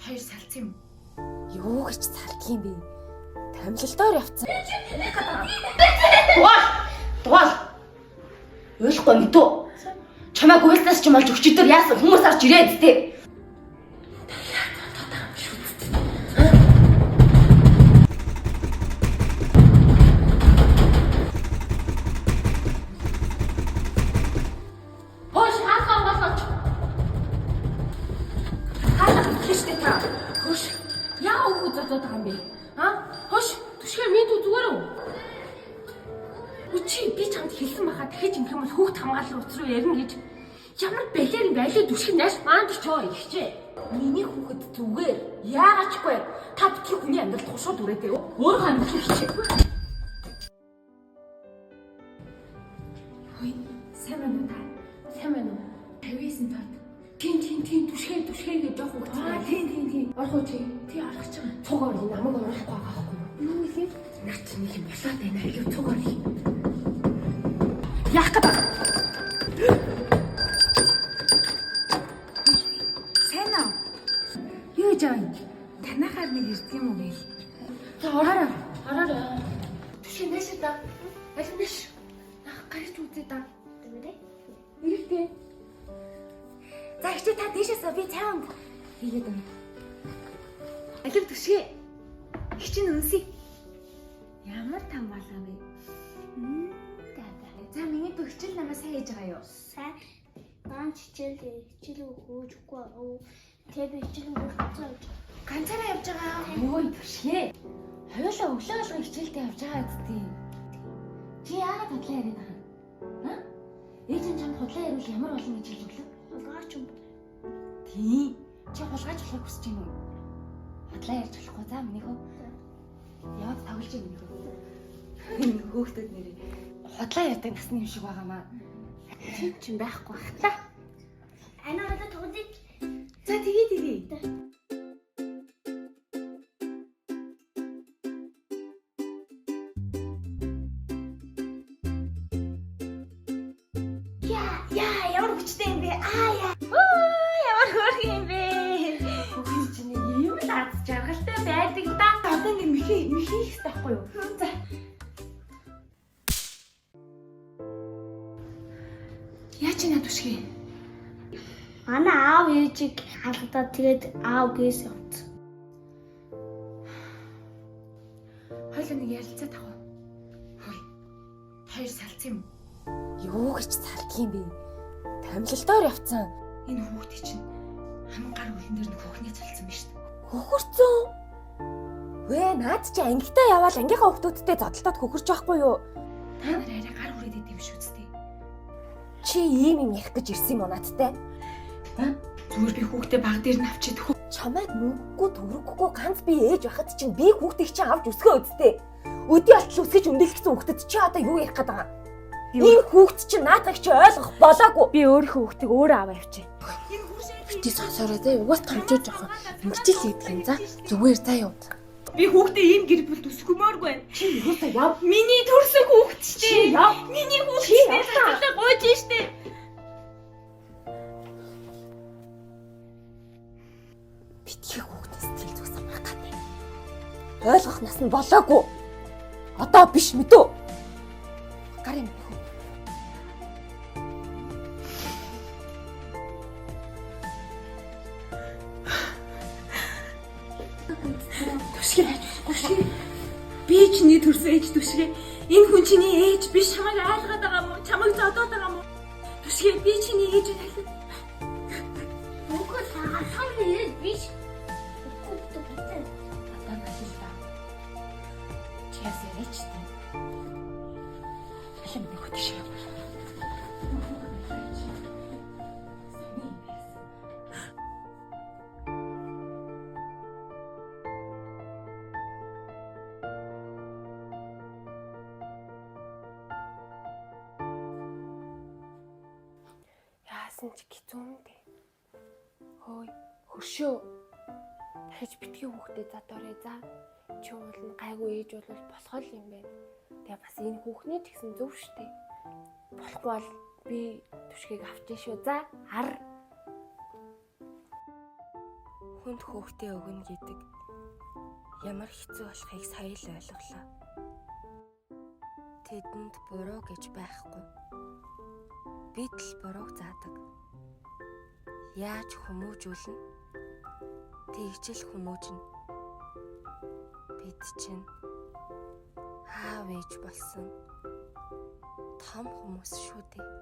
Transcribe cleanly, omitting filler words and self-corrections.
Хоёр салцсан юм. Юу гэж салдсан юм бэ? Томилолтоор явцсан. Дугаал. Ойлгохгүй мэдүү. Чамайг уйлснаас ч юм болж өчигдөр яасан хүмүүс арч ирээд тээ. Ямар бэлэр юм байлээ дүшиг нааш маанд чоо ихчээ. Миний хүүхэд зүгээр яагачгүй та битгий хүний амьдрал тушууд үрээдээ. Өөр хань ихчээгүй. Хөөе, сайн байна уу та? Сайн байна уу? 59 тат. Тийм түшгээ гэж жоох хүүхэд. Аа, тийм. Орох уу чи? Тий орох ч юм. Цугаар намайг орохгүй байгаа байхгүй юу? Юу юм? Наач нэг юм болоод байна. Аюу цугаар. Яах гээд байна? Танахаар нэг ирдэг юм уу гээл. За ороо. Түшин дэшээ та. Аль нэш. Гарч үзээ та. Тэгвэл ирдээ. За ихтэй та дэшээс би цаанд хийгээд байна. Алив түшгээ. Их чинь үнсий. Ямар там болоо вэ? За миний бөхчл намаа сайн хийж байгаа юу? Сайн. Нaan хичээл хөөжгүй аа. Тэг би хичээл хөөж Ганцаараа явж байгаа. Ой түшгээ. Хоёулаа өглөө болгон хичээлдээ явж байгаа үстэй. Чи яагаад худлаа яриад байгаа юм? Ээж нь чамд худлаа ярил ямар болно гэж хэлж өглөө? хулгайч юм. Тийм. Чи хулгайч болохыг хүсэж байна уу? Худлаа ярьж болохгүй за минийхөө. Яваад тоглож юм минийхөө. Энэ хөөхдөд нэрээ худлаа ярьдаг насны юм шиг байгаамаа. Чи байхгүй бах та. Анаагаа тоглоё. За тэгээ. Яа, ямар хүчтэй юм бэ? Ямар хөөрх юм бэ? Хөөе чи нэг юм л аз жаргалтай байдаг да. Одоо ингэ михий их таахгүй юу? За. Яа чи над түшгээ. Манай аав ээжийг халагдаад тэгээд аав гээс явц. Хойлоо нэг ярилцаад авах. Хөөе. Хоёр салцсан юм. Юу гэж салдсан юм бэ? Томилолтоор явцсан. Энэ хүүхдээ чинь хаман гар үлэн дээр нэг хүүхний цалцсан биз дээ. Хөхөрцөн. Вэ наад чи ангитаа яваал ангийнхаа хүүхдүүдтэй зодтолтод хөхөрч байхгүй юу? Та нар арай гар хүрээд идэв шүү дээ. Чи ийм юм ярих гэж ирсэн юм уу надтай? Зүгээр би хүүхдээ баг дээр нь авчиад хөө. Чамайг мөнгөгүй төгрөггүй ганц би ээж байхад чинь би хүүхдийг чинь авч өсгөө үсттэй. Өдөө болтол үсгэж өндөөлгсөн хүүхдэд чи одоо юу ярих гээд байгаа? Энэ хүүхд чинь наадах чи ойлгох болоогүй. Би өөрийнхөө хүүхдийг өөрөө аваа явчих. Бити сонсороо те угаас томчиж жоохон ингэж л хийдэг юм за. Зүгээр за явд. Би хүүхдээ ийм гэр бүл төсгөмөөргүй байна. Чи юусаа яв? Миний төрсөн хүүхд шүү дээ. Чи яв? Миний хүүхдээ таалаа гойж штэ. Битгий хүүхдээс тэл зүгсэн байх гэдэг. Ойлгох нас нь болоогүй. Одоо биш мэдүү. Гарын хөө. Түшгээ. Би чиний төрсөн ээж түшгээ. Энэ хүн чиний ээж биш чамайг айлгаад байгаа мó? Чамайг зодоод байгаа мó? Түшгээ би чиний ээж байх. Мөнгө хаа ээж биш. Одоо насилда. Чиас ярьчтэй. Алим нэг хөтөшөө. Яасан ч гизүүндээ. Хөөе, хөршөө. Дахиж битгий хүүхдээ задоорой за. Чи уул нь гайгүй ээж бол болохгүй юм байна. Тэгээ бас энэ хүүхний ч гэсэн зөв штэ. Болохгүй бол би түшгийг авчих шүү за. Ар. хүнд хүүхдээ өгнө гэдэг ямар хэцүү болохыг сая л ойлголоо. Тэдэнд буруу гэж байхгүй. Бид л бурууг заадаг. Яаж хүмүүжүүлнэ? Тэгжил хүмүүжнэ. Бид чинь аав ээж болсон том хүмүүс шүү дээ.